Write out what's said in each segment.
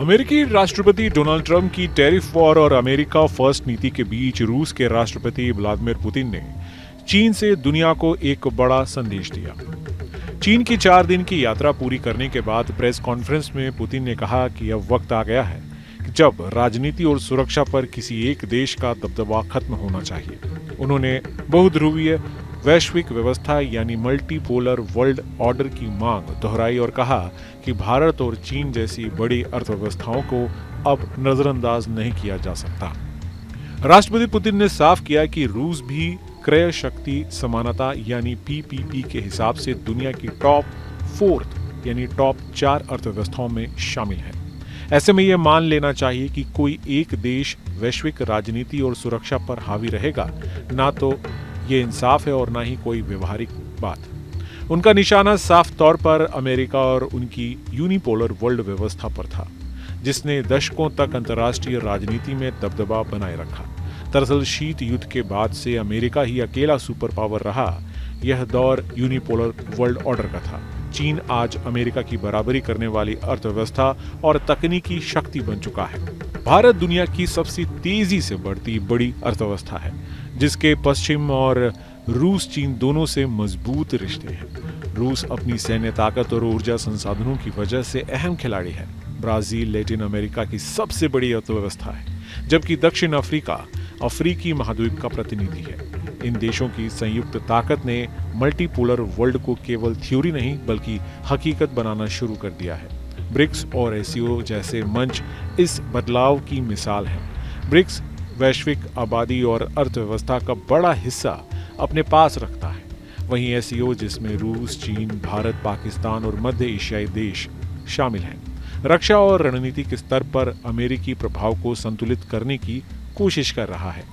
अमेरिकी राष्ट्रपति Donald Trump की टैरिफ वॉर और अमेरिका फर्स्ट नीति के बीच रूस के राष्ट्रपति व्लादिमीर पुतिन ने चीन से दुनिया को एक बड़ा संदेश दिया। चीन की 4 दिन की यात्रा पूरी करने के बाद प्रेस कॉन्फ्रेंस में पुतिन ने कहा कि अब वक्त आ गया है कि जब राजनीति और सुरक्षा पर किसी एक देश का दबदबा खत्म होना चाहिए। उन्होंने बहुध्रुवीय वैश्विक व्यवस्था यानी मल्टीपोलर वर्ल्ड ऑर्डर की मांग दोहराई और कहा कि भारत और चीन जैसी बड़ी अर्थव्यवस्थाओं को अब नजरअंदाज नहीं किया जा सकता। राष्ट्रपति पुतिन ने साफ किया कि रूस भी क्रय शक्ति समानता यानी पीपीपी के हिसाब से दुनिया की टॉप 4 यानी टॉप 4 अर्थव्यवस्थाओं में शामिल है। ऐसे में यह मान लेना चाहिए कि कोई एक देश वैश्विक राजनीति और सुरक्षा पर हावी रहेगा, ना तो ये इंसाफ है और ना ही कोई व्यवहारिक बात। उनका निशाना साफ तौर पर अमेरिका और उनकी यूनिपोलर वर्ल्ड व्यवस्था पर था, जिसने दशकों तक अंतर्राष्ट्रीय राजनीति में दबदबा बनाए रखा। दरअसल शीत युद्ध के बाद से अमेरिका ही अकेला सुपर पावर रहा। यह दौर यूनिपोलर वर्ल्ड ऑर्डर का था। चीन आज अमेरिका की बराबरी करने वाली अर्थव्यवस्था और तकनीकी शक्ति बन चुका है। भारत दुनिया की सबसे तेजी से बढ़ती बड़ी अर्थव्यवस्था है, जिसके पश्चिम और रूस चीन दोनों से मजबूत रिश्ते हैं। रूस अपनी सैन्य ताकत और ऊर्जा संसाधनों की वजह से अहम खिलाड़ी है। ब्राजील लैटिन अमेरिका की सबसे बड़ी अर्थव्यवस्था है, जबकि दक्षिण अफ्रीका अफ्रीकी महाद्वीप का प्रतिनिधि है। इन देशों की संयुक्त ताकत ने मल्टीपोलर वर्ल्ड को केवल थ्योरी नहीं बल्कि हकीकत बनाना शुरू कर दिया है। ब्रिक्स और एससीओ जैसे मंच इस बदलाव की मिसाल हैं। ब्रिक्स वैश्विक आबादी और अर्थव्यवस्था का बड़ा हिस्सा अपने पास रखता है। वहीं एससीओ, जिसमें रूस, चीन, भारत, पाकिस्तान और मध्य एशियाई देश शामिल हैं, रक्षा और रणनीतिक स्तर पर अमेरिकी प्रभाव को संतुलित करने की कोशिश कर रहा है।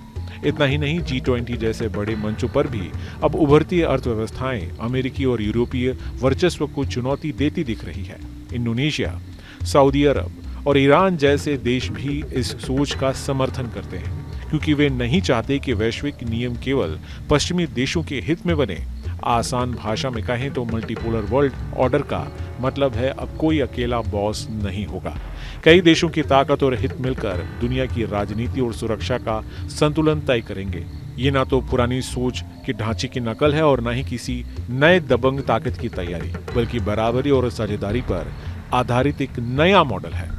इतना ही नहीं, G20 जैसे बड़े मंचों पर भी अब उभरती अर्थव्यवस्थाएं अमेरिकी और यूरोपीय वर्चस्व को चुनौती देती दिख रही है। इंडोनेशिया, सऊदी अरब और ईरान जैसे देश भी इस सोच का समर्थन करते हैं, क्योंकि वे नहीं चाहते कि वैश्विक नियम केवल पश्चिमी देशों के हित में बने। आसान भाषा में कहें तो मल्टीपोलर वर्ल्ड ऑर्डर का मतलब है अब कोई अकेला बॉस नहीं होगा। कई देशों की ताकत और हित मिलकर दुनिया की राजनीति और सुरक्षा का संतुलन तय करेंगे। ये ना तो पुरानी सोच के ढांचे की नकल है और ना ही किसी नए दबंग ताकत की तैयारी, बल्कि बराबरी और साझेदारी पर आधारित एक नया मॉडल है।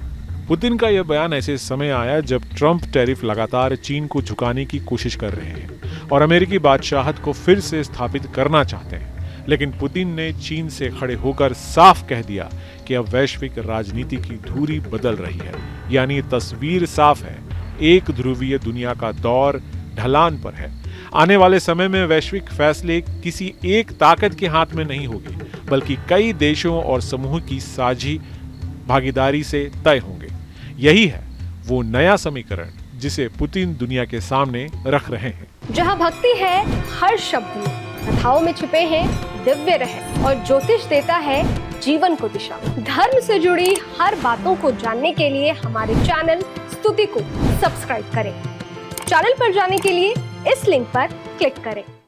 पुतिन का यह बयान ऐसे समय आया जब ट्रंप टैरिफ लगातार चीन को झुकाने की कोशिश कर रहे हैं और अमेरिकी बादशाहत को फिर से स्थापित करना चाहते हैं। लेकिन पुतिन ने चीन से खड़े होकर साफ कह दिया कि अब वैश्विक राजनीति की धुरी बदल रही है। यानी तस्वीर साफ है, एक ध्रुवीय दुनिया का दौर ढलान पर है। आने वाले समय में वैश्विक फैसले किसी एक ताकत के हाथ में नहीं होगी, बल्कि कई देशों और समूह की साझी भागीदारी से तय होंगे। यही है वो नया समीकरण जिसे पुतिन दुनिया के सामने रख रहे हैं। जहाँ भक्ति है हर शब्द में, कथाओं में छुपे हैं दिव्य रहस्य और ज्योतिष देता है जीवन को दिशा। धर्म से जुड़ी हर बातों को जानने के लिए हमारे चैनल स्तुति को सब्सक्राइब करें। चैनल पर जाने के लिए इस लिंक पर क्लिक करें।